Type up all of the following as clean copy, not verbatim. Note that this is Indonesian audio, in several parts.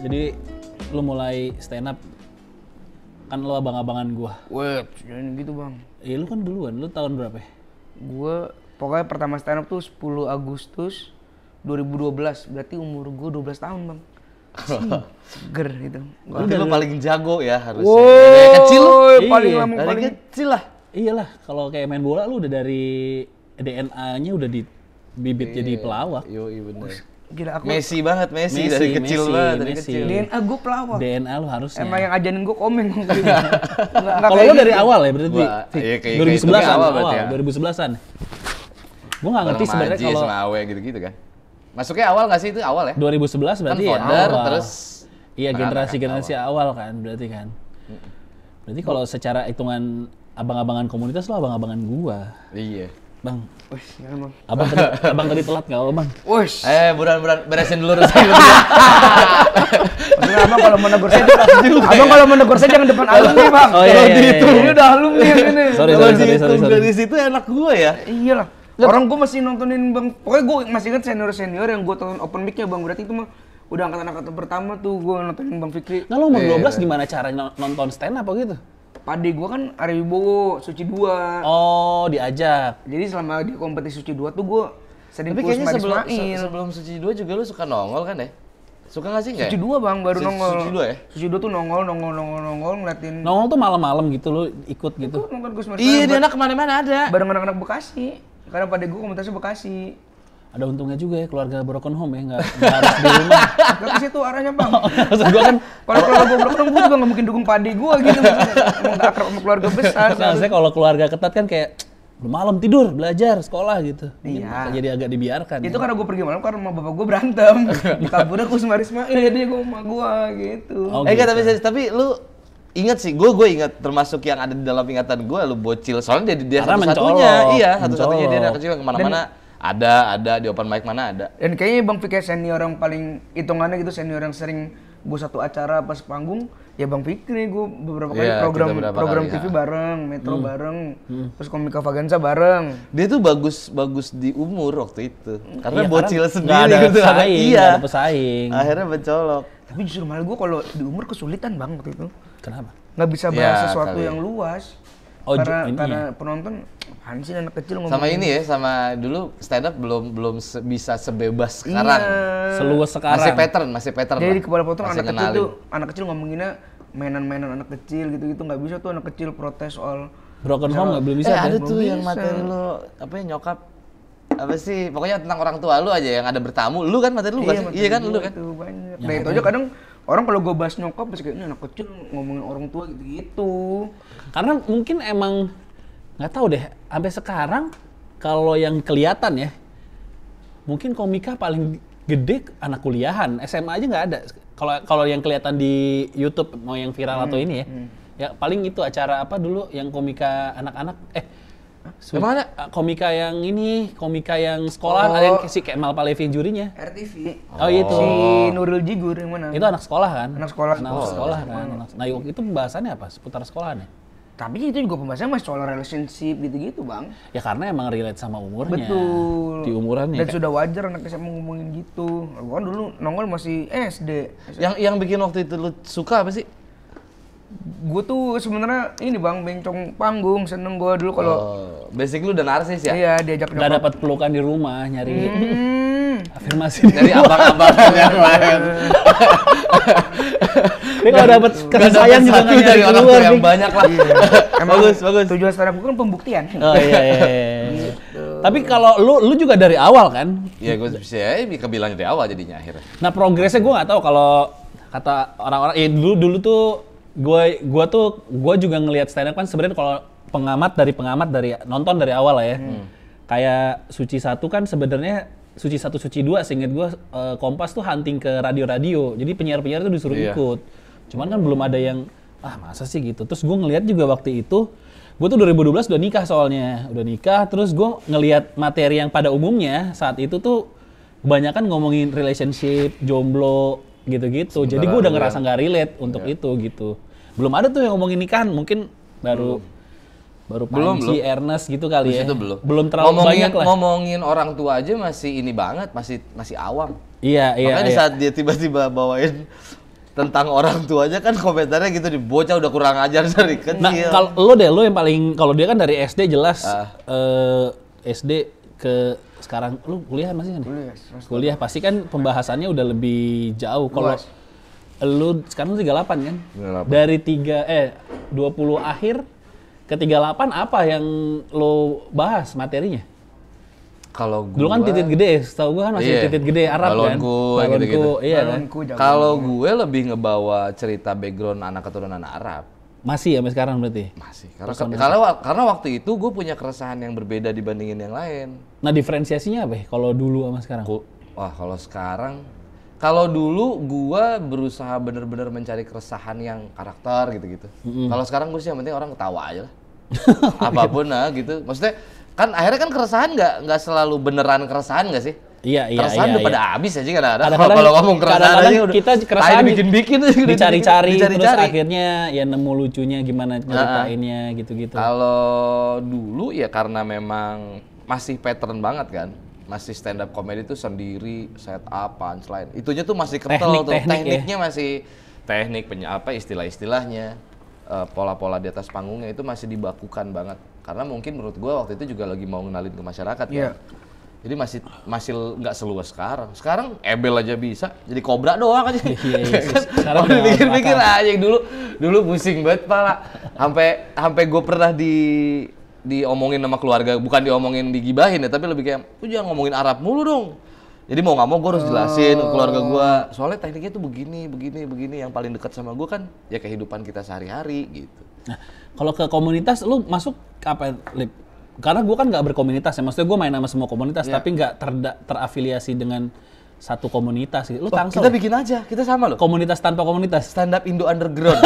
Jadi lu mulai stand up kan lu abang-abangan gua. Wait, jangan gitu bang. Iya lu kan duluan, lu tahun berapa ya? Gue pokoknya pertama stand up tuh 10 Agustus 2012, berarti umur gue 12 tahun bang. Seger gitu. Berarti lu paling jago ya harusnya. Wow, Dari kecil lu? paling Iya. lama Dari paling kecil lah. Iyalah, kalau kayak main bola lu udah dari DNA-nya udah di bibit jadi pelawak. Yoi bener. gila aku. Messi banget, Messi dari kecil banget, dari Messi. kecil. DNA gue pelawak. DNA lu harusnya. Emang yang ajarin gue komen bang. Kalau lu dari awal ya berarti? Wah, iya, kayak 2011-an, awal berarti ya. 2011-an. Gua nggak ngerti sebenarnya kalau sama Awe gitu-gitu kan. Masuknya awal nggak sih itu awal ya? 2011 berarti Kan ya founder, awal. terus Iya, anak-anak generasi awal kan berarti kan. Berarti kalau secara hitungan abang-abangan komunitas lo abang-abangan gua. Iya. Bang, Wih, jangan bang. abang tadi telat nggak bang? Wih. Buruan beresin dulu urusan lu. Maksudnya abang kalau menegur saya, abang kalau menegur saya jangan depan alumni bang. Oh, iya, Kalau iya, dihitung, iya. ini udah alumni yang ini. Sorry. Dari situ enak gua ya. Iyalah. Orang gue masih nontonin bang, pokoknya gue masih ingat senior yang gue tonton open mic-nya bang, berarti itu mah udah angkatan pertama tuh gue nontonin Bang Fikri. Nah lo umur 12 gimana cara nonton stand up gitu? Pade gue kan Ari Wibowo, Suci 2. Oh, diajak. Jadi selama di kompetisi Suci 2 tuh gue sering Tapi push kayaknya Ismail. sebelum Suci 2 juga lu suka nongol kan ya? Suka nggak sih nggak? Suci 2 bang baru nongol. Suci 2 ya? Suci 2 tuh nongol ngeliatin. Nongol tuh malam-malam gitu lo ikut gitu. Tuh nonton Gus Marcel. Iya, dia anak kemana-mana ada. Bareng anak-anak Bekasi. Karena pada gue komunitasnya Bekasi. Ada untungnya juga ya keluarga broken home ya, nggak harus di rumah. Gak ke situ arahnya bang. Maksud gua kan Kalau keluarga gue broken home, gue juga gak mungkin dukung pade gue gitu. Emang gak akrab sama keluarga besar. nah, saya kalau keluarga ketat kan kayak udah malam tidur, belajar, sekolah gitu. Mungkin Iya. jadi agak dibiarkan. Itu ya. karena gue pergi malam karena sama bapak gue berantem. Kabur aku sama Ismail, jadi gue sama gue gitu. Oh, Enggak, gitu. tapi lu ingat sih, gue ingat termasuk yang ada di dalam ingatan gue, lu bocil. Soalnya dia Karena satu-satunya, mencolok, iya satu-satunya dia mencolok. anak kecil yang kemana-mana. Ada di open mic mana ada. Dan kayaknya Bang Fikri senior yang paling hitungannya gitu, senior yang sering gue satu acara pas panggung, ya Bang Fikri. Gue beberapa kali Iya, program kita beberapa kali, TV ya. bareng, Metro bareng, terus Komika Vaganza bareng. Dia tuh bagus di umur waktu itu. Karena Iya, bocil karena sendiri nggak ada gitu. pesaing, Iya. nggak ada pesaing. Akhirnya mencolok. Tapi justru malah gue kalau di umur kesulitan Bang waktu itu. Kenapa? Nggak bisa bahas Ya, sesuatu kali. yang luas. Oh, karena ini karena penonton, apaan sih anak kecil ngomong. Sama ini ya, sama dulu stand up belum bisa sebebas sekarang. Seluas sekarang. Masih pattern. Jadi lah. di kepala potong Masih anak kecil ngenalin. tuh, anak kecil ngomonginnya mainan-mainan anak kecil gitu-gitu, nggak bisa tuh anak kecil protes soal Broken home nggak belum bisa. ada tuh. tuh Belum yang bisa. materi lo apa ya, nyokap apa sih pokoknya tentang orang tua lu aja yang ada bertamu. Lu kan materi lu kan? Iya kan lu kan? Itu banyak. Nah itu aja kadang orang kalau gue bahas nyokap pasti kayak ini anak kecil ngomongin orang tua gitu-gitu. Karena mungkin emang nggak tahu deh, sampai sekarang kalau yang kelihatan ya, mungkin komika paling gede anak kuliahan, SMA aja nggak ada. Kalau yang kelihatan di YouTube mau yang viral atau ini ya, ya paling itu acara apa dulu yang komika anak-anak, Kemana? komika yang ini, komika yang sekolah, ada yang si Kemal Palevi yang jurinya. RTV. Oh itu. Si Nurul Jigur yang mana? Itu anak sekolah kan? Anak sekolah. Anak sekolah kan. Nah itu pembahasannya apa? Seputar sekolahan ya? Tapi itu juga pembahasannya masih soal relationship gitu-gitu bang. Ya karena emang relate sama umurnya. Betul. Di umurannya. Dan sudah wajar anak SMA ngomongin gitu. Gua kan dulu nongol masih SD. Yang bikin waktu itu lu suka apa sih? Gue tuh sebenarnya ini bang bencong panggung, seneng gue dulu kalau Basic lu udah narsis ya? iya diajak Gak dapat pelukan di rumah, nyari afirmasi Dari abang-abangan yang lain. Dia kalau dapat kasih sayang juga nggak nyari dari orang keluar tua yang Dik. banyak lah. Emang Bagus. tujuan stand up gue kan pembuktian. Oh iya. Tapi kalau lu juga dari awal kan? Ya gue bisa kebilang dari awal jadinya akhirnya. Nah progresnya gue nggak tahu kalau kata orang-orang. Dulu tuh gue juga ngelihat stand up kan sebenarnya kalau pengamat dari nonton dari awal lah ya. Kayak Suci 1 kan sebenarnya Suci 1 Suci 2 seinget gue Kompas tuh hunting ke radio-radio. Jadi penyiar-penyiar tuh disuruh ikut. Cuman kan belum ada yang masa sih gitu. Terus gue ngelihat juga waktu itu gue tuh 2012 udah nikah soalnya. Udah nikah terus gue ngelihat materi yang pada umumnya saat itu tuh kebanyakan ngomongin relationship, jomblo gitu-gitu. Jadi gue udah ngerasa nggak relate untuk itu gitu. Belum ada tuh yang ngomongin nikahan, mungkin baru Panji, Ernest gitu kali ya. Itu belum. Belum terlalu banyak lah. Ngomongin orang tua aja masih ini banget, masih awam. Iya. Makanya di saat dia tiba-tiba bawain tentang orang tuanya kan komentarnya gitu di bocah udah kurang ajar dari kecil. Nah, kalau lo yang paling, kalau dia kan dari SD jelas SD ke sekarang lu kuliah masih kan? Kuliah pasti kan pembahasannya udah lebih jauh. Kalau lu sekarang 38 kan? 38. Dari 20 akhir ke 38 apa yang lo bahas materinya? Kalau Dulu kan titit gede, setahu gua kan masih titit gede Arab balonku, kan? gitu-gitu. Iya kan? Kalau gue lebih ngebawa cerita background anak keturunan Arab. Masih sampai sekarang berarti? Masih. Karena waktu itu gue punya keresahan yang berbeda dibandingin yang lain. Nah diferensiasinya apa ya kalau dulu sama sekarang? Wah kalau sekarang, kalau dulu gue berusaha bener-bener mencari keresahan yang karakter gitu-gitu. Kalau sekarang gue sih yang penting orang ketawa aja lah. Apapun lah gitu. Maksudnya kan akhirnya kan keresahan nggak selalu beneran keresahan nggak sih? Iya. Keresahan udah pada habis aja kan ada. Kadang-kadang Kalau ngomong keresahan aja udah kita keresahan bikin dicari-cari terus akhirnya ya nemu lucunya gimana nyeritainnya gitu-gitu. Kalau dulu ya karena memang masih pattern banget kan. Masih stand up comedy tuh sendiri, set up, punchline. Itunya tuh masih kental tuh. Tekniknya masih teknik istilah-istilahnya. Pola-pola di atas panggungnya itu masih dibakukan banget. Karena mungkin menurut gue waktu itu juga lagi mau ngenalin ke masyarakat kan. Jadi masih nggak seluas sekarang. Sekarang Ebel aja bisa, jadi Kobra doang aja. Sekarang pikir-pikir aja dulu pusing banget pala. Sampai gue pernah diomongin sama keluarga, bukan diomongin digibahin ya, tapi lebih kayak, lu jangan ngomongin Arab mulu dong. Jadi mau nggak mau gue harus jelasin ke keluarga gue, soalnya tekniknya tuh begini, yang paling dekat sama gue kan ya kehidupan kita sehari-hari gitu. Nah, kalau ke komunitas, lu masuk apa, Lip? Karena gue kan nggak berkomunitas ya, maksudnya gue main sama semua komunitas, tapi nggak terafiliasi dengan satu komunitas gitu. Lu tangsel. Kita bikin aja, kita sama loh. Komunitas tanpa komunitas. Stand up Indo Underground.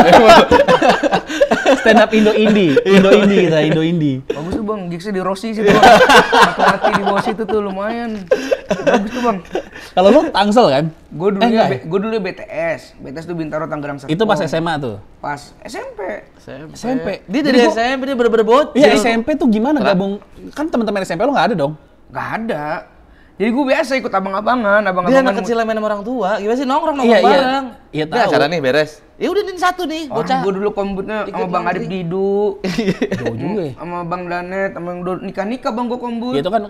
Stand up Indo Indie. Indo Indie. Bagus tuh bang, gigsnya di Rossi situ bang. Mati di bawah situ tuh lumayan. Bagus tuh bang. Kalau lu tangsel kan? Gue dulu BTS tuh Bintaro Tangerang Serpong. Itu pas SMA tuh? Pas SMP. Dia dari SMP dia bener-bener bocil. Iya SMP tuh gimana gabung? Kan teman-teman SMP lo nggak ada dong? Nggak ada. Jadi gue biasa ikut abang-abangan. Dia anak kecil main sama orang tua. Gimana sih nongkrong bareng? Iya tahu. Acara nih beres. Ya udah ini satu nih, bocah. Gue dulu kombutnya sama Bang Adip Didu. Jauh juga ya. Sama Bang Danet, sama yang udah nikah-nikah Bang gue kombut. Itu kan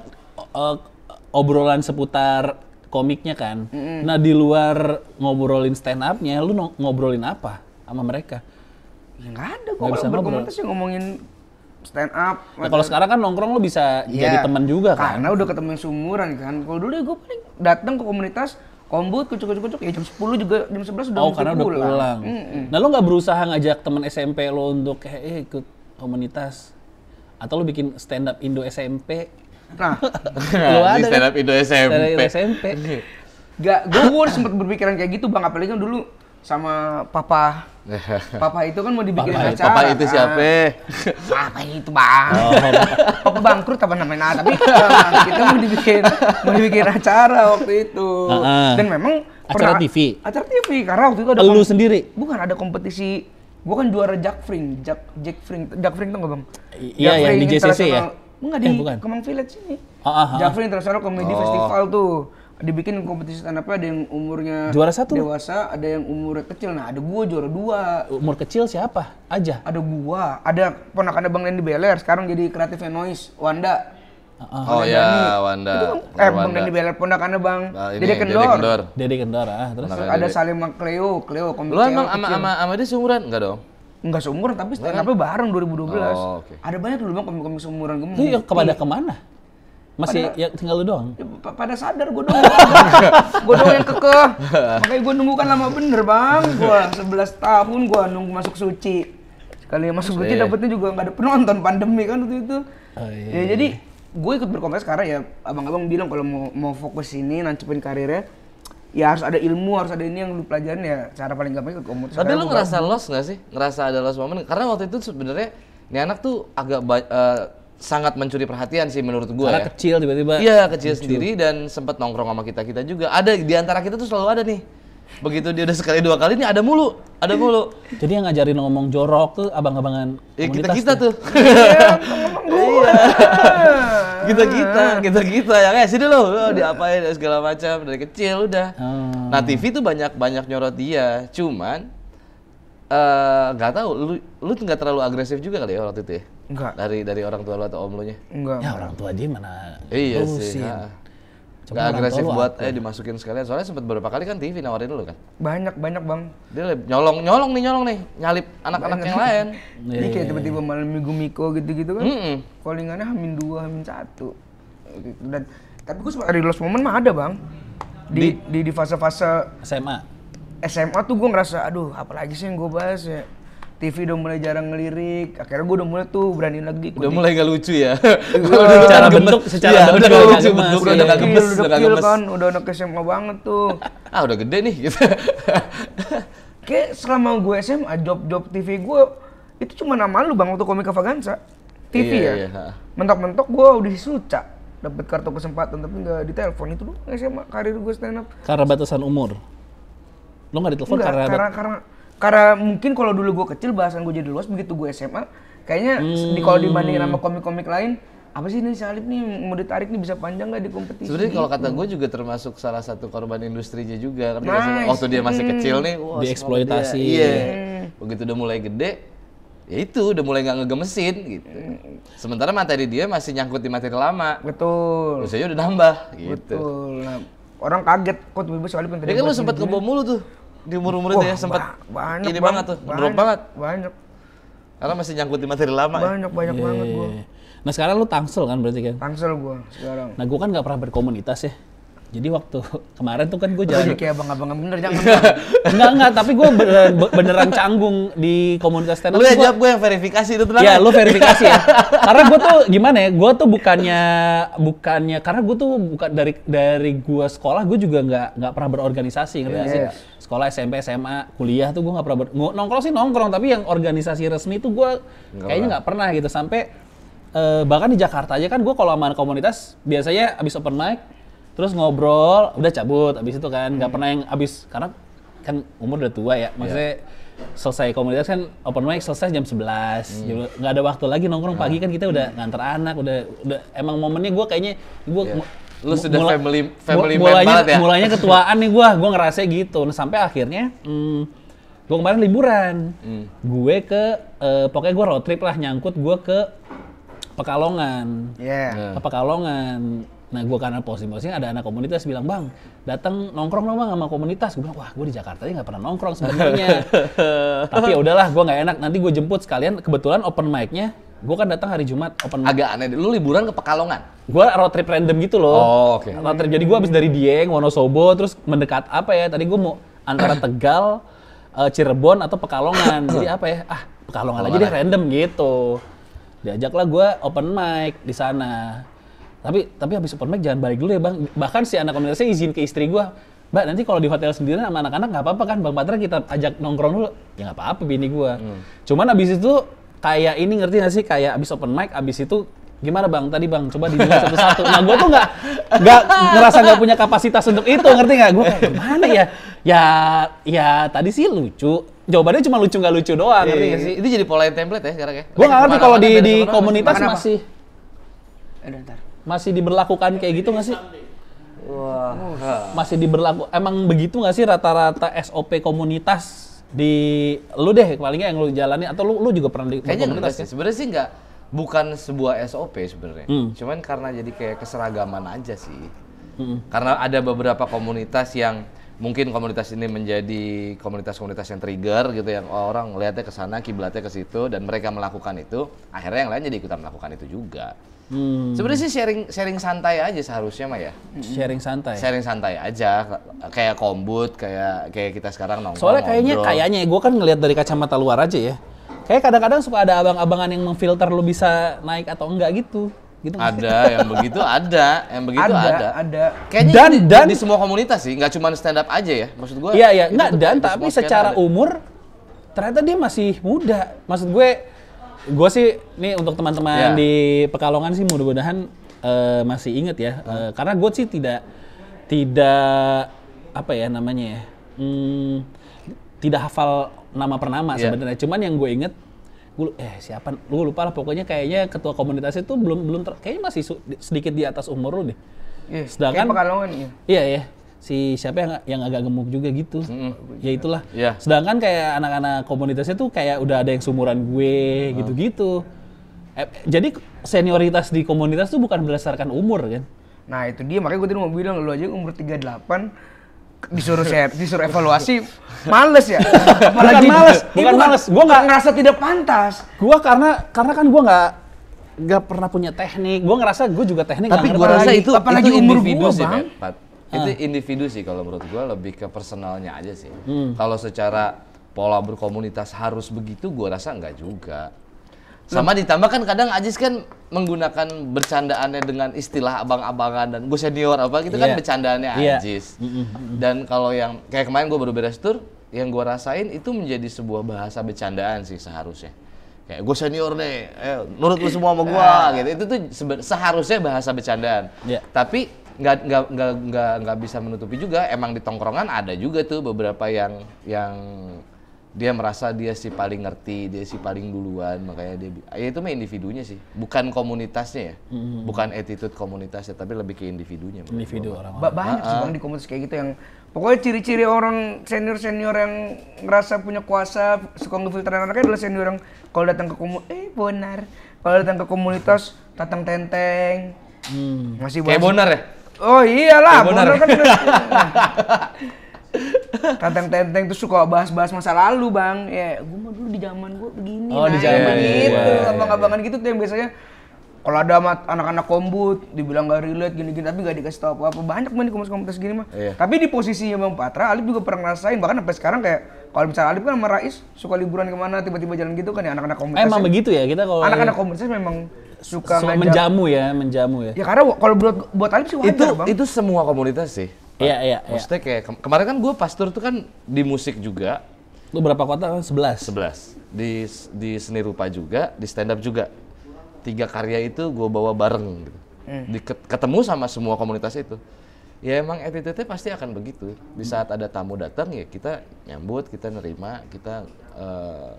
obrolan seputar komiknya kan. Nah di luar ngobrolin stand up-nya, lu ngobrolin apa sama mereka? Ya nggak ada, gue kalau berkomunitas ya ngomongin stand up. Nah, kalau sekarang kan nongkrong lo bisa jadi teman juga kan? Karena udah ketemu yang seumuran kan. Kalau dulu ya gue paling datang ke komunitas, kombut, kucuk-kucuk, ya jam 10 juga, jam 11 udah karena udah pulang. Nah lo nggak berusaha ngajak teman SMP lo untuk ikut komunitas? Atau lo bikin stand up Indo SMP? Nah, lo ada stand up Indo SMP. SMP. Gue sempet berpikiran kayak gitu bang, apalagi kan dulu sama papa itu kan mau dibikin acara. Papa itu siapa? Papa itu bang. Papa bangkrut apa namanya? Tapi kita mau dibikin acara waktu itu. Dan memang acara TV. Acara TV karena waktu itu ada. Lu sendiri? Bukan, ada kompetisi. Gue kan juara Jack Fring tuh nggak bang? Iya di JCC ya. Enggak di Kemang Village ini. Jack Fring International Comedy Festival tuh. Dibikin kompetisi stand up-nya, ada yang umurnya juara 1 dewasa, ada yang umurnya kecil. Nah, ada gua juara 2. Umur kecil siapa aja? Ada gua, ada ponakan Bang Dendi Beler, sekarang jadi kreatifnya Noise, Wanda. Oh iya, Wanda. Itu kan, Bang Dendi Beler, ponakannya Bang Dede Kendor. Dede Kendor, terus ada Salim Cleo komik. Lu emang sama dia seumuran? Enggak dong? Enggak seumuran, tapi stand up-nya bareng 2012. Ada banyak dulu Bang komik-komik seumuran gemuk. Itu kepada kemana? Masih ya tinggal lu doang? Pada sadar gue doang. Gue doang yang kekeh. Makanya gue nunggu kan lama bener bang. Gue 11 tahun gue nunggu masuk suci. Sekali masuk suci dapetnya juga nggak ada penonton, pandemi kan waktu itu. Ya jadi gue ikut berkomunitas karena ya abang-abang bilang kalau mau fokus ini nancepin karirnya, ya harus ada ilmu, harus ada ini yang lu pelajarin ya. Cara paling gampang ikut komunitas. Tapi lu ngerasa lost nggak sih? Ngerasa ada lost moment? Karena waktu itu sebenarnya ini anak tuh agak sangat mencuri perhatian sih menurut gue. Karena kecil tiba-tiba. Iya kecil sendiri dan sempat nongkrong sama kita juga. Ada di antara kita tuh selalu ada nih Begitu dia udah sekali 2 kali nih ada mulu. Jadi yang ngajarin ngomong jorok tuh abang-abangan Ya komunitas kita tuh. Kita ya kayak sini lo diapain segala macam dari kecil udah. Nah TV tuh banyak nyorot dia, cuman nggak tahu lu nggak terlalu agresif juga kali ya waktu itu ya? Enggak. Dari orang tua lu atau om lu nya? Enggak. Ya orang tua dia mana Iya sih. ngurusin. Nggak orang agresif tua lu buat apa? dimasukin sekalian, soalnya sempat beberapa kali kan TV nawarin lu kan. Banyak Bang. Dia nyolong nih, nyalip anak-anak yang lain. Ini kayak tiba-tiba malam minggu Miko gitu-gitu kan. Mm-mm. Callingannya H-2, H-1. Dan tapi gue sebagai lost moment mah ada, Bang. Di fase-fase SMA. SMA tuh gue ngerasa, aduh apalagi sih yang gue bahas ya. TV udah mulai jarang ngelirik, akhirnya gue udah mulai tuh berani lagi. Udah mulai gak lucu ya. Secara bentuk, secara bentuk udah juga gak nggak lucu, gemes. bentuknya udah gak gemes, udah udah gak dekil gemes. kan, udah anak SMA banget tuh. Udah gede nih gitu. Kayak selama gue SMA, job TV gue itu cuma nama lu Bang waktu Komika Vaganza. TV Iya, ya. iya. Mentok-mentok gue udah disuca. Dapat kartu kesempatan tapi nggak ditelepon itu doang SMA karir gue stand up. Karena batasan umur. Lo nggak ditelepon Enggak, karena mungkin kalau dulu gue kecil bahasan gue jadi luas, begitu gue SMA kayaknya kalau dibandingin sama komik-komik lain, apa sih ini Salib nih mau ditarik nih bisa panjang nggak di kompetisi? Sebenarnya kalau kata gue juga termasuk salah satu korban industrinya juga. Karena Nice. waktu dia masih kecil nih, wah, Dieksploitasi. semangat dia. Iya. Begitu udah mulai gede, ya itu udah mulai nggak ngegemesin gitu. Sementara materi dia masih nyangkut di materi lama. Betul. Usianya udah nambah gitu. Betul. Nah, orang kaget kok tiba-tiba Salib yang Ya kan lu sempat kebom mulu tuh di umur-umur itu ya, sempat banyak ini banget tuh, drop banget. Banyak Karena masih nyangkut di materi lama ya. banget gue. Nah sekarang lu Tangsel kan berarti kan? Tangsel gue sekarang. Nah gue kan nggak pernah berkomunitas ya. Jadi waktu kemarin tuh kan gue Jadi jalan. kayak abang-abang bener jangan. Enggak, tapi gue beneran canggung di komunitas stand up. Lu ya jawab, gue yang verifikasi itu tenang. Ya, lu verifikasi ya. Karena gue tuh gimana ya? Gue tuh bukannya karena gue tuh bukan dari gue sekolah gue juga nggak pernah berorganisasi, ngerti nggak sih? Yes. Sekolah SMP, SMA, kuliah tuh gue nggak pernah nongkrong sih nongkrong, tapi yang organisasi resmi tuh gue kayaknya nggak pernah gitu. Sampai bahkan di Jakarta aja kan gue kalau sama komunitas biasanya abis open mic terus ngobrol, udah cabut abis itu kan, nggak pernah yang abis, karena kan umur udah tua ya, maksudnya selesai komunitas kan open mic selesai jam 11, nggak ada waktu lagi nongkrong pagi kan kita udah nganter anak, udah emang momennya gue kayaknya gue Lu sudah family man banget ya? mulainya ketuaan nih gue ngerasa gitu, nah, sampai akhirnya gue kemarin liburan, gue ke pokoknya gue road trip lah, nyangkut gue ke Pekalongan, Iya. ke Pekalongan. Nah gue karena posting ada anak komunitas bilang, bang datang nongkrong dong bang sama komunitas. Gue bilang, wah gue di Jakarta aja nggak pernah nongkrong sebenarnya. Tapi ya udahlah, gue nggak enak, nanti gue jemput sekalian. Kebetulan open mic-nya gue kan datang hari Jumat open mic. Agak aneh, lu liburan ke Pekalongan? Gue road trip random gitu loh. Oh, oke. Road trip, jadi gue abis dari Dieng, Wonosobo, terus mendekat apa ya, tadi gue mau antara Tegal, Cirebon atau Pekalongan. Jadi apa ya, Pekalongan aja deh random gitu. Diajaklah gue open mic di sana. Tapi habis open mic jangan balik dulu ya bang. Bahkan si anak komunitasnya izin ke istri gue, mbak nanti kalau di hotel sendirian sama anak-anak nggak apa-apa kan, bang Patra kita ajak nongkrong dulu. Ya nggak apa-apa bini gue. Cuman abis itu kayak ini, ngerti nggak sih, kayak abis open mic abis itu gimana bang tadi bang, coba didengar satu-satu. Nah gue tuh nggak ngerasa nggak punya kapasitas untuk itu, ngerti nggak? Gue kayak gimana ya? Ya tadi sih lucu. Jawabannya cuma lucu nggak lucu doang, ngerti nggak sih? Itu jadi pola template ya sekarang ya? Gue nggak ngerti kalau di komunitas Makan apa? masih diberlakukan kayak gitu nggak sih? Wah. Masih emang begitu nggak sih rata-rata SOP komunitas di lu deh paling nggak yang lu jalani, atau lu juga pernah di Kayaknya enggak komunitas sih. ya? Sebenarnya sih enggak, bukan sebuah SOP sebenarnya. Cuman karena jadi kayak keseragaman aja sih. Karena ada beberapa komunitas yang mungkin komunitas ini menjadi komunitas-komunitas yang trigger gitu, yang orang lihatnya ke sana, kiblatnya ke situ, dan mereka melakukan itu, akhirnya yang lain jadi ikutan melakukan itu juga. Sebenarnya sih sharing santai aja seharusnya mah ya. Sharing santai. Sharing santai aja, kayak kombut, kayak kita sekarang nongkrong. Soalnya kayaknya gue kan ngelihat dari kacamata luar aja ya. Kayak kadang-kadang suka ada abang-abangan yang memfilter lu bisa naik atau enggak gitu. Gitu nggak sih? Ada yang begitu ada. Kayaknya Dan di semua komunitas sih, nggak cuma stand up aja ya. Maksud gue. Iya, enggak, itu dan di tapi semua skena secara ada. umur ternyata dia masih muda. Maksud gue sih nih untuk teman-teman di Pekalongan sih mudah-mudahan masih inget ya. Karena gue sih tidak apa ya namanya ya, tidak hafal nama per nama sebenarnya. Cuman yang gue inget, siapa? Gue lupa lah. Pokoknya kayaknya ketua komunitas itu kayaknya masih sedikit di atas umur lu deh. Iya, Sedangkan kayak Pekalongan ya. Iya. Si siapa yang agak gemuk juga gitu. Ya itulah. Iya. Sedangkan kayak anak-anak komunitasnya tuh kayak udah ada yang seumuran gue gitu-gitu. Jadi senioritas di komunitas tuh bukan berdasarkan umur kan. Nah itu dia, makanya gue tadi mau bilang, lu aja umur 38 disuruh evaluasi, males ya. Apalagi bukan males. Gue nggak ngerasa tidak pantas. Gue karena kan gue nggak pernah punya teknik. Gue ngerasa gue juga teknik. Tapi gue rasa itu apalagi itu umur individu gua, sih, Bang. Pat. Itu individu sih kalau menurut gue, lebih ke personalnya aja sih. Kalau secara pola berkomunitas harus begitu, gue rasa enggak juga. Sama ditambah kan kadang Ajis kan menggunakan bercandaannya dengan istilah abang-abangan dan gue senior apa gitu kan bercandaannya Ajis. Dan kalau yang kayak kemarin gue baru beres tour, yang gue rasain itu menjadi sebuah bahasa bercandaan sih seharusnya. Kayak gue senior deh, nurut lu semua sama gue gitu. Itu tuh seharusnya bahasa bercandaan. Tapi nggak bisa menutupi juga, emang di tongkrongan ada juga tuh beberapa yang dia merasa dia si paling ngerti, dia si paling duluan, makanya dia itu mah individunya sih, bukan komunitasnya ya, bukan attitude komunitasnya, tapi lebih ke individunya. Individu orang. Banyak sih Bang di komunitas kayak gitu yang pokoknya ciri-ciri orang senior yang ngerasa punya kuasa, suka ngefilter anaknya adalah senior yang kalau datang ke kalau datang ke komunitas tatang tenteng, masih kayak Bonar ya? Oh iyalah, Bonar kan tatang tenteng tuh suka bahas-bahas masa lalu Bang. Ya, gue mah dulu di zaman gue begini. Di zaman gitu, abang-abangan gitu tuh yang biasanya kalau ada anak-anak kombut dibilang gak relate gini-gini tapi gak dikasih tau apa-apa. Banyak banget di komunitas gini mah. Tapi di posisinya Bang Patra, Alif juga pernah ngerasain, bahkan sampai sekarang kayak kalau misalnya Alif kan sama Rais suka liburan kemana tiba-tiba jalan gitu kan ya, anak-anak komunitas. Emang begitu ya kita kalau anak-anak komunitas memang suka menjamu ya. Ya karena kalau buat Alif sih wajar Bang. Itu semua komunitas sih. Iya. Maksudnya kayak kemarin kan gue pas tour tuh kan di musik juga. Lu berapa kota? 11. Di seni rupa juga, di stand up juga. 3 karya itu gue bawa bareng gitu. Ketemu sama semua komunitas itu. Ya emang attitude-nya pasti akan begitu. Di saat ada tamu datang ya kita nyambut, kita nerima, kita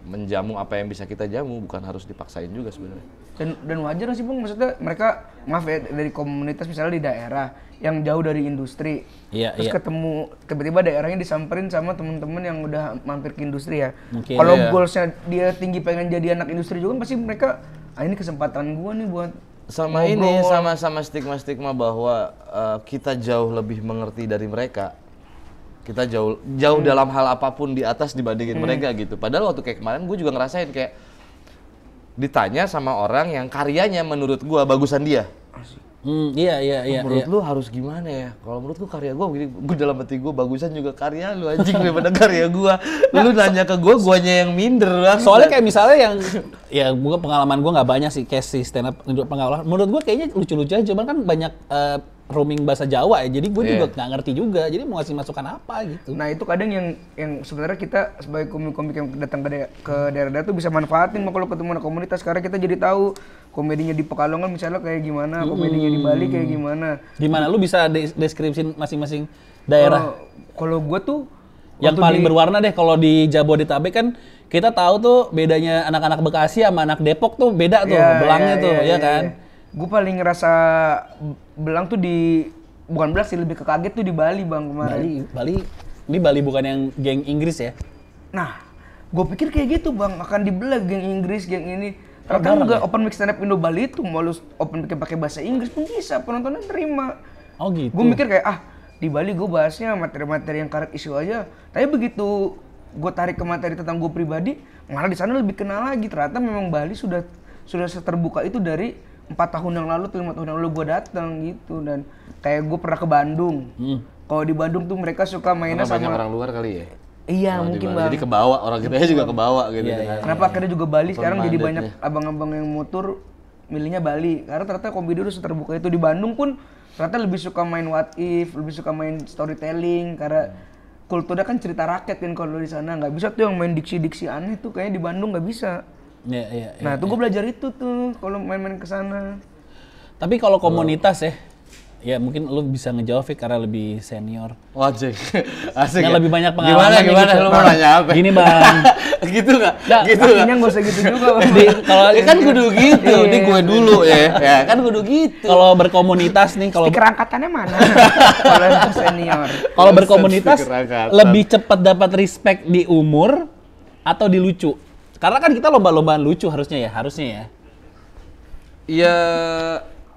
menjamu apa yang bisa kita jamu, bukan harus dipaksain juga sebenarnya. Dan wajar sih Bang, maksudnya mereka maaf ya dari komunitas misalnya di daerah yang jauh dari industri, terus ketemu tiba-tiba daerahnya disamperin sama temen-temen yang udah mampir ke industri ya. Kalau goalsnya dia tinggi pengen jadi anak industri juga pasti mereka ini kesempatan gua nih buat sama ngobrol. sama stigma bahwa kita jauh lebih mengerti dari mereka. Kita jauh dalam hal apapun di atas dibandingin mereka gitu. Padahal waktu kayak kemarin gue juga ngerasain kayak ditanya sama orang yang karyanya menurut gue bagusan dia. Iya. Menurut lu harus gimana ya? Kalau menurut gue karya gue dalam hati gue bagusan juga karya lu anjing daripada karya gue. Lu nanya ke gue, guanya yang minder banget. Soalnya kayak misalnya yang ya gue pengalaman gue nggak banyak sih kayak si stand up pengalaman. Menurut gue kayaknya lucu-lucu aja, cuman kan banyak roaming bahasa Jawa ya. Jadi gue juga nggak ngerti juga. Jadi mau ngasih masukan apa gitu. Nah itu kadang yang sebenarnya kita sebagai komik-komik yang datang ke daerah-daerah tuh bisa manfaatin kalau ketemu komunitas, karena kita jadi tahu komedinya di Pekalongan misalnya kayak gimana, komedinya di Bali kayak gimana. Gimana lu bisa deskripsiin masing-masing daerah? Kalau gue tuh yang paling berwarna deh, kalau di Jabodetabek kan kita tahu tuh bedanya anak-anak Bekasi sama anak Depok tuh beda tuh, belangnya tuh, ya kan? Gue paling ngerasa belang tuh bukan belang sih, lebih ke kaget tuh di Bali Bang kemarin. Bali bukan yang geng Inggris ya? Nah, gue pikir kayak gitu Bang, akan dibelah geng Inggris, geng ini. Ternyata enggak, open mic stand up Indo Bali itu mau lu open mic pakai bahasa Inggris pun bisa, penontonnya terima. Oh gitu. Gue mikir kayak di Bali gue bahasnya materi-materi yang current issue aja. Tapi begitu gue tarik ke materi tentang gue pribadi, malah di sana lebih kenal lagi. Ternyata memang Bali sudah seterbuka itu dari 4 tahun yang lalu atau 5 tahun yang lalu gue datang gitu. Dan kayak gue pernah ke Bandung. Kalau di Bandung tuh mereka suka mainnya sama banyak orang luar kali ya. Iya mungkin Bang. Jadi kebawa, orang kita juga kebawa gitu kan. Kenapa akhirnya juga Bali sekarang jadi banyak abang-abang yang motor milihnya Bali. Karena ternyata komedi udah terbuka itu. Di Bandung pun ternyata lebih suka main what if, lebih suka main storytelling. Karena kulturnya kan cerita rakyat kan kalau di sana. Nggak bisa tuh yang main diksi-diksi aneh tuh, kayaknya di Bandung nggak bisa. Nah tuh gue belajar itu tuh kalau main-main ke sana. Tapi kalau komunitas ya, Ya mungkin lu bisa ngejawab Fik, karena lebih senior. Wajib. Asik. Yang ya? lebih banyak pengalaman. Gimana gitu. lu mau nanya apa? Gini Bang. Gitu nggak? Nggak, Gitu nggak? Artinya nggak usah gitu juga. Bang. Kalau Kan kudu gitu, ini gue dulu ya kan kudu gitu. kalau berkomunitas nih, kalau Stiker angkatannya mana? Kalau yang senior. kalau berkomunitas Stiker angkatan. lebih cepat dapat respect di umur atau di lucu? Karena kan kita lomba-lombaan lucu harusnya ya. Iya,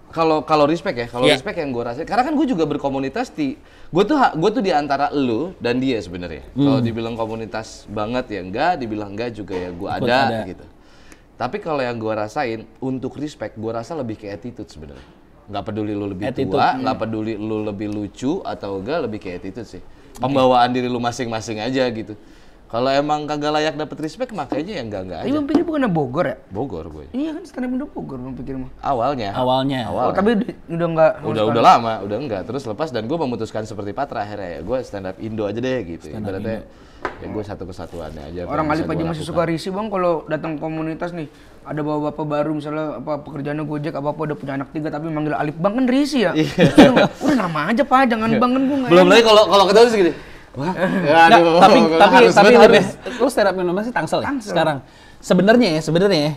kalau respect ya, kalau Iya. respect yang gue rasain, karena kan gue juga berkomunitas gue tuh di antara lu dan dia sebenarnya. Kalau dibilang komunitas banget ya enggak, dibilang enggak juga ya gue ada gitu. Tapi kalau yang gue rasain untuk respect, gue rasa lebih ke attitude sebenarnya. Nggak peduli lu lebih tua, nggak peduli lu lebih lucu atau enggak, lebih ke attitude sih. Pembawaan diri lu masing-masing aja gitu. Kalau emang kagak layak dapet respect, makanya ya enggak Ini aja. Bang Pikir bukannya Bogor ya? Bogor gue. Iya kan stand up Indo Bogor Bang Pikir mah. Awalnya. Oh, tapi udah enggak. Udah lama, udah enggak. Terus lepas dan gue memutuskan seperti Patra akhirnya ya. Gue stand up Indo aja deh gitu. Ibaratnya ya gue satu kesatuannya aja. Orang Alip aja masih suka risih Bang kalau datang komunitas nih. Ada bapak-bapak baru misalnya apa pekerjaannya Gojek apa udah punya anak 3 tapi manggil Alip Bang kan risih ya. Udah nama aja Pak, jangan Bang kan gue. Belum lagi kalau ketemu segini. Wah, aduh, tapi lebih lu stand up Indonesia Tangsel ya sekarang. Sebenarnya ya.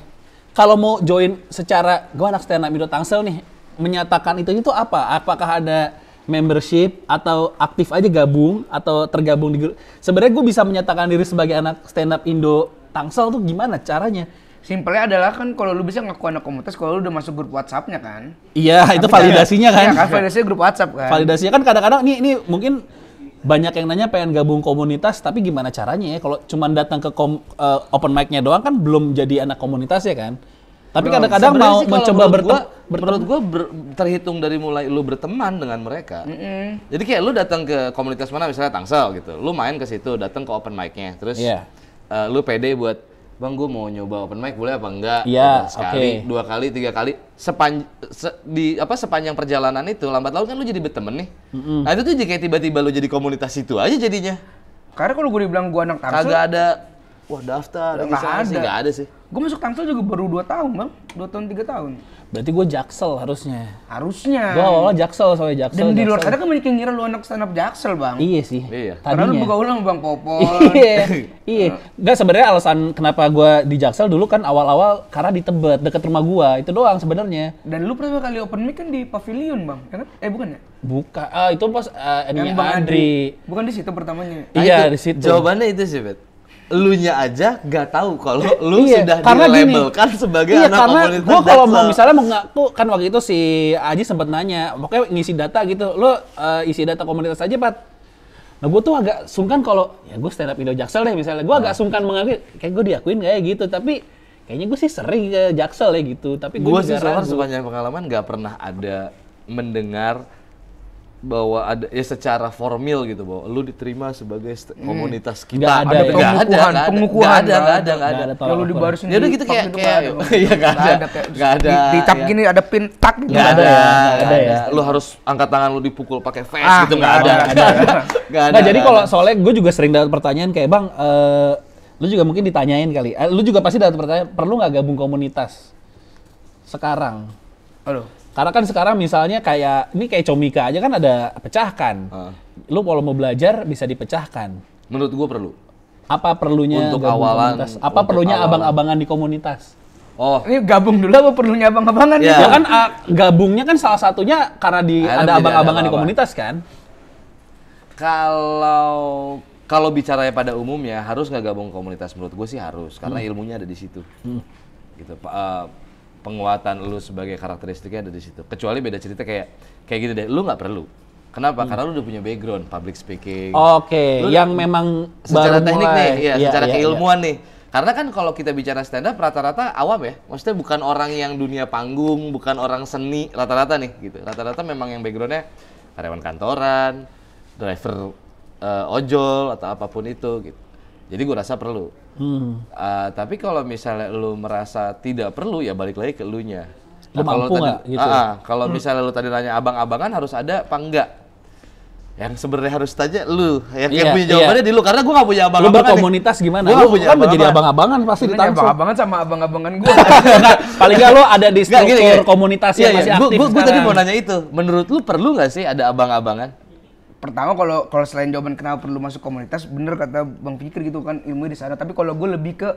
Kalau mau join secara gua anak stand up Indo Tangsel nih, menyatakan itu apa? Apakah ada membership atau aktif aja gabung atau tergabung di grup? Sebenarnya gue bisa menyatakan diri sebagai anak stand up Indo Tangsel tuh gimana caranya? Simpelnya adalah kan kalau lu bisa ngaku anak komunitas kalau lu udah masuk grup WhatsApp-nya kan. Iya, itu validasinya kan. Iya kan validasinya grup WhatsApp kan. Validasinya kan kadang-kadang ini mungkin banyak yang nanya pengen gabung komunitas, tapi gimana caranya ya? Kalau cuma datang ke open mic-nya doang kan belum jadi anak komunitas ya kan? Tapi kadang-kadang mau mencoba menurut gua terhitung dari mulai lu berteman dengan mereka. Jadi kayak lu datang ke komunitas mana misalnya Tangsel gitu, lu main ke situ, datang ke open mic-nya, terus lu pede buat Bang, gue mau nyoba open mic, boleh apa enggak? Iya, sekali, 2 kali, 3 kali. Sepanjang perjalanan itu, lambat laun kan lu jadi berteman nih. Nah itu tuh kayak tiba-tiba lu jadi komunitas itu aja jadinya. Karena kalau gue dibilang gue anak Tangsel, Kagak ada, wah daftar, nggak ada sih. Gue masuk Tangsel juga baru 2 tahun Bang, 2 tahun 3 tahun. Berarti gue Jaksel harusnya. Harusnya. Gue awalnya Jaksel soalnya Jaksel. Dan di luar sana kan banyak yang ngira lu anak stand up Jaksel Bang. Iya sih. Iya. Karena lu Tadinya. buka ulang Bang Popon. Iya. Enggak, sebenarnya alasan kenapa gue di Jaksel dulu kan awal-awal karena di Tebet deket rumah gue. Itu doang sebenarnya. Dan lu pertama kali open mic kan di Pavilion Bang, ya kan? Bukan ya? Bukan. Itu pas Yang Bang Andri. Bukan di situ pertamanya. Iya, di situ. Jawabannya itu sih, Bet. Elunya aja nggak tahu kalau lu Iya, sudah karena dilabelkan sebagai iya, anak karena komunitas gue kalau mau Jaksel. misalnya mau ngaku kan waktu itu si Aji sempat nanya, pokoknya ngisi data gitu, lo isi data komunitas aja Pat. Nah gue tuh agak sungkan kalau ya gue stand up Indo Jaksel deh misalnya, gue agak sungkan mengakui kayak gue diakuin nggak ya gitu, tapi kayaknya gue sih sering ke Jaksel ya gitu, tapi gue Gue juga sih soalnya ragu. sepanjang pengalaman nggak pernah ada mendengar bahwa ada ya secara formal gitu bahwa lu diterima sebagai komunitas kita. Nggak ada ya? Pengukuhan. Nggak ada. Ya lu dibarisin Ya udah gitu kayak iya nggak ada. Dicap gini ada pin tak gitu. Nggak ada. ya. Lu harus angkat tangan lu dipukul pakai vest gitu nggak ada. Nggak ada. Nah jadi kalau soalnya gue juga sering dapat pertanyaan kayak Bang, lu juga mungkin ditanyain kali, lu juga pasti dapat pertanyaan, perlu nggak gabung komunitas sekarang? Aduh. Karena kan sekarang misalnya kayak Comika aja kan ada pecahkan. Lu kalau mau belajar bisa dipecahkan. Menurut gua perlu. Apa perlunya Untuk gabung awalan, komunitas? Apa untuk perlunya awalan. abang-abangan di komunitas? Oh, Ini gabung dulu apa perlunya abang-abangan? Iya. Ya kan gabungnya kan salah satunya karena Ada ada abang-abangan di apa-apa. komunitas kan? kalau bicaranya pada umumnya harus nggak gabung komunitas, menurut gue sih harus karena ilmunya ada di situ. Gitu. Penguatan lu sebagai karakteristiknya ada di situ. Kecuali beda cerita kayak gini deh, lu nggak perlu. Kenapa? Karena lu udah punya background public speaking. Oke, Lu yang memang secara baru teknik mulai. nih, Iya, secara iya, keilmuan nih. Karena kan kalau kita bicara stand up rata-rata awam ya. Maksudnya bukan orang yang dunia panggung, bukan orang seni rata-rata nih gitu. Rata-rata memang yang backgroundnya karyawan kantoran, driver ojol atau apapun itu gitu. Jadi gue rasa perlu. Tapi kalau misalnya lu merasa tidak perlu ya balik lagi ke elunya. Lu mampu nggak gitu? Kalau misalnya lu tadi nanya abang-abangan harus ada apa enggak? Yang sebenarnya harus tanya lu, yang Iya, punya jawabannya di lu karena gue nggak punya Lu abang-abangan. berkomunitas gimana? Gua Lu punya kan udah jadi abang-abangan. abang-abangan pasti di Sebenarnya Tangsel. abang-abangan sama abang-abangan gue. Paling nggak lu ada di Nggak, struktur gini. komunitas yang masih aktif Gue tadi sekarang. mau nanya itu, menurut lu perlu nggak sih ada abang-abangan? Pertama kalau selain jawaban kenapa perlu masuk komunitas, bener kata Bang Fikir gitu kan, ilmunya di sana. Tapi kalau gue lebih ke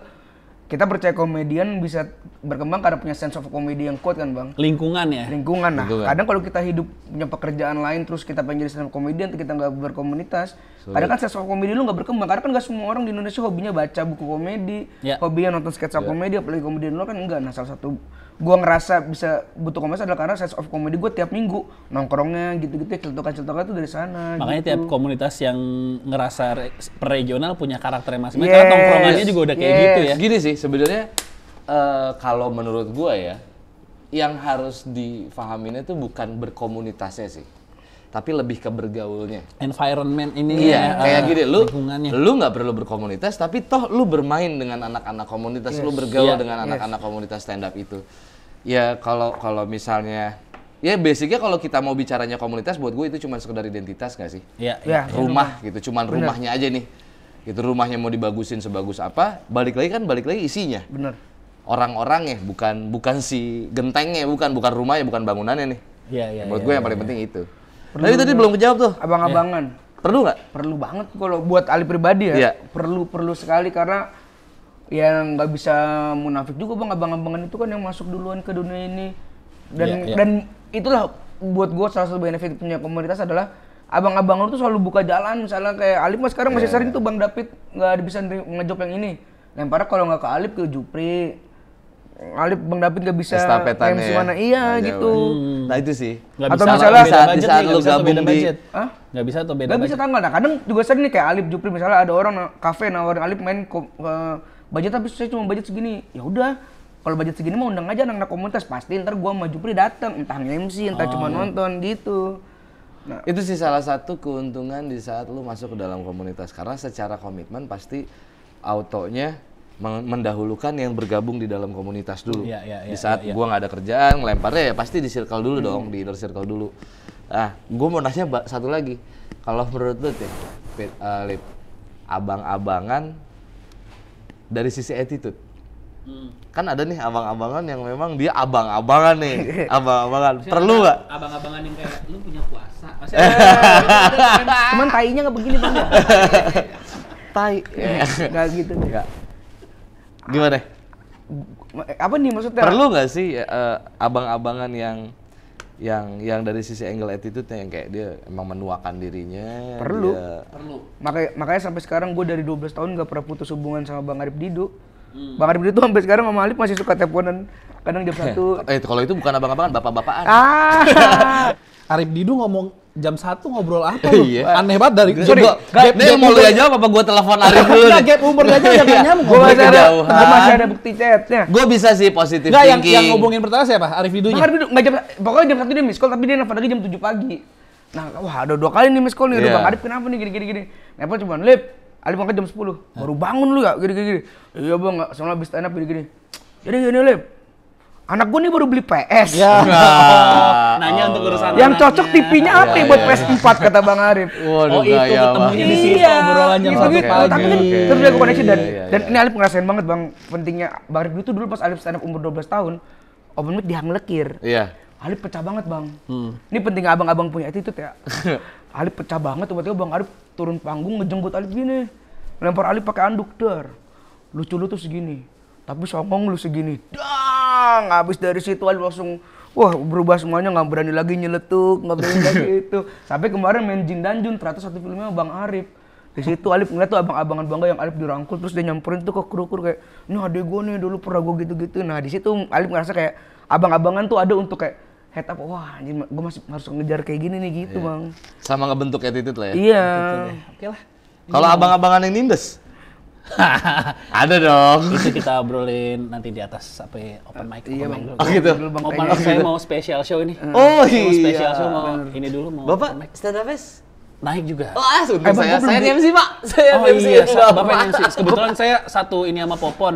kita percaya komedian bisa berkembang karena punya sense of comedy yang kuat kan Bang. Lingkungan ya. Lingkungan. Nah, Lingkungan. kadang kalau kita hidup punya pekerjaan lain terus kita pengen jadi stand up comedian kita nggak berkomunitas, kadang kan sense of comedy lu nggak berkembang. Karena kan nggak semua orang di Indonesia hobinya baca buku komedi, Ya. hobinya nonton sketsa komedi, apalagi komedian lu kan enggak. Nah, salah satu gua ngerasa bisa butuh komunitas adalah karena sense of comedy gua tiap minggu nongkrongnya gitu-gitu, celutukan-celutukan itu dari sana. Makanya gitu. tiap komunitas yang ngerasa per regional punya karakternya masing-masing. Yes. Karena tongkrongannya juga udah kayak Yes. gitu ya. Gini sih sebenarnya kalau menurut gua ya, yang harus difahaminnya itu bukan berkomunitasnya sih, tapi lebih ke bergaulnya. Environment ini Iya, kayak gini, lingkungannya. lu nggak perlu berkomunitas, tapi toh lu bermain dengan anak-anak komunitas, lu bergaul Iya. dengan anak-anak komunitas stand up itu. Ya kalau misalnya, ya basicnya kalau kita mau bicaranya komunitas, buat gue itu cuma sekedar identitas nggak sih? Iya. Ya, Rumah gitu, cuman rumahnya aja nih. Gitu rumahnya mau dibagusin sebagus apa, balik lagi isinya. Bener. Orang-orangnya, bukan si gentengnya, bukan rumahnya, bukan bangunannya nih. Iya, iya. Menurut iya, gue yang iya. paling penting itu. Tapi tadi belum kejawab tuh. Abang-abangan. Perlu nggak? Perlu banget kalau buat Ali pribadi ya. Iya. Perlu sekali karena ya nggak bisa munafik juga Bang, abang-abangan itu kan yang masuk duluan ke dunia ini. Dan Iya, iya. dan itulah buat gue salah satu benefit punya komunitas adalah abang-abangan itu selalu buka jalan. Misalnya kayak Alip mas sekarang masih sering tuh Bang David nggak bisa ngejob yang ini. Lemparnya kalau nggak ke Alip ke Jupri. Alip Bang David nggak bisa Estafetannya MC ya. mana iya Nah, gitu. Nah itu sih. Nggak Atau bisa misalnya beda di budget saat nih, nggak lu bisa tuh gabung beda di- budget. Hah? Nggak bisa tuh beda Gak bisa budget. tanggal. Nah kadang juga sering nih kayak Alip Jupri misalnya ada orang kafe nawarin Alip main budget tapi saya cuma budget segini. Ya udah, kalau budget segini mah undang aja anak-anak komunitas pasti ntar gua sama Jupri datang entah MC entah cuma nonton gitu. Nah, Itu sih salah satu keuntungan di saat lu masuk ke dalam komunitas. Karena secara komitmen pasti autonya mendahulukan yang bergabung di dalam komunitas dulu. Iya, iya, Di iya, saat iya. gua nggak ada kerjaan, ngelemparnya ya pasti di circle dulu dong, di inner circle dulu. Nah, gua mau nanya satu lagi. Kalau menurut lu ya, Lip, abang-abangan dari sisi attitude. Kan ada nih abang-abangan yang memang dia abang-abangan nih, abang-abangan. Perlu nggak? Abang-abangan yang kayak lu punya puasa. cuman tainya nggak begini Bang. Tai. Nggak gitu. Enggak. Gimana? Apa nih maksudnya? Perlu nggak sih abang-abangan yang dari sisi angle attitude-nya yang kayak dia emang menuakan dirinya? Perlu. dia- Makanya sampai sekarang gue dari 12 tahun gak pernah putus hubungan sama Bang Arif Didu. Bang Arif Didu sampai sekarang sama Alip masih suka teleponan kadang jam 1. Kalau itu bukan abang-abangan, bapak-bapakan. Arif Didu ngomong jam 1 ngobrol apa lu? Iya. Aneh banget dari Sorry, ini mau lu ya jawab apa gua telepon Arif dulu Enggak, nih? gap umurnya aja udah gak nyambung. Gue masih ada, kejauhan. gua masih ada bukti chatnya. Gua bisa sih positif Enggak, yang thinking. ngomongin pertama siapa? Arif Bang Didunya. Arif Didu nggak pokoknya jam 1 dia miss call tapi dia nelfon lagi jam 7 pagi. Nah, wah ada 2 kali nih miss call nih. Aduh, Iya. Bang Arif kenapa nih gini. Nelfon cuma, "Lip, Alip angkat jam 10. Baru bangun lu ya gini. Iya Bang, nggak soalnya habis stand up gini. Jadi gini Lip. Anak gue nih baru beli PS. Ya. Nanya untuk urusan Yang anaknya. cocok TV-nya apa ya buat PS4 kata Bang Arif. Waduh, Oh, itu gaya ketemunya banget. di situ obrolan jam gitu, 1 gitu. pagi. Tapi kan Oke, terus dia koneksi dan iya, dan iya. ini Alif ngerasain banget Bang pentingnya Bang Arif itu dulu pas Alif stand up umur 12 tahun open mic dihanglekir. Iya. Alif pecah banget Bang. Ini pentingnya abang-abang punya attitude ya. Alif pecah banget tiba-tiba Bang Arif turun panggung ngejenggut Alif gini. Lempar Alif pakai anduk dar. Lucu lu tuh segini. Tapi songong lu segini. Dang, habis dari situ Alif langsung wah berubah semuanya, nggak berani lagi nyeletuk, nggak berani lagi itu. Sampai kemarin main Jin dan Jun, ternyata satu filmnya Bang Arif. Di situ Alif ngeliat tuh abang-abangan bangga yang Alif dirangkul terus dia nyamperin tuh ke kru-kru kayak, "Ini adek gue nih dulu pernah gue gitu-gitu." Nah, di situ Alif ngerasa kayak abang-abangan tuh ada untuk kayak head up, wah anjing gue masih harus ngejar kayak gini nih gitu, Bang. Sama ngebentuk attitude lah ya. Iya. Oke lah. Kalau abang-abangan yang nindes? Ada dong. Itu kita obrolin nanti di atas apa ya, open mic. Iya, open Bang. mic dulu. Oh gitu. Dulu Bang Open tanya. mic saya mau special show ini. Oh Mau iya. special show mau ini dulu mau open Bapak mic. stand up es? Naik juga. Oh, untung Bang, saya gua belum MC Pak. Saya Oh MC. iya, Bapak. Bapak yang MC. Kebetulan saya satu ini sama Popon.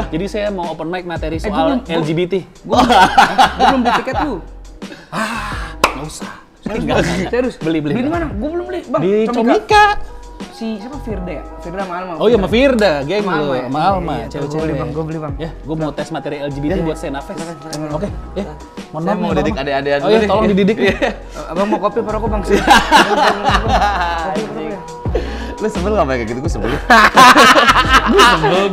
Jadi saya mau open mic materi soal LGBT. Gue belum beli tiket tuh. Nggak usah. Serius? Beli. Beli di mana? Gue belum beli, Bang. Di Comika. Comika. Si siapa Firda ya? Firda sama Alma. Oh iya, sama Firda, geng Sama lu, Alma ya? sama Alma, Iya, cewek-cewek. Gue beli bang. Ya, gue mau tes materi LGBT buat Sena Fest. Oke, ya. Saya mau didik adik-adikan Oh iya, tolong dididik. Abang mau kopi apa rokok bang? Lu sebel nggak kayak gitu? Gue sebel.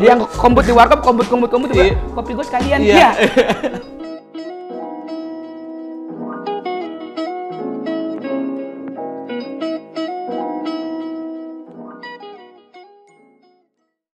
Yang komput di warkop, komput. Kopi gue sekalian. Iya.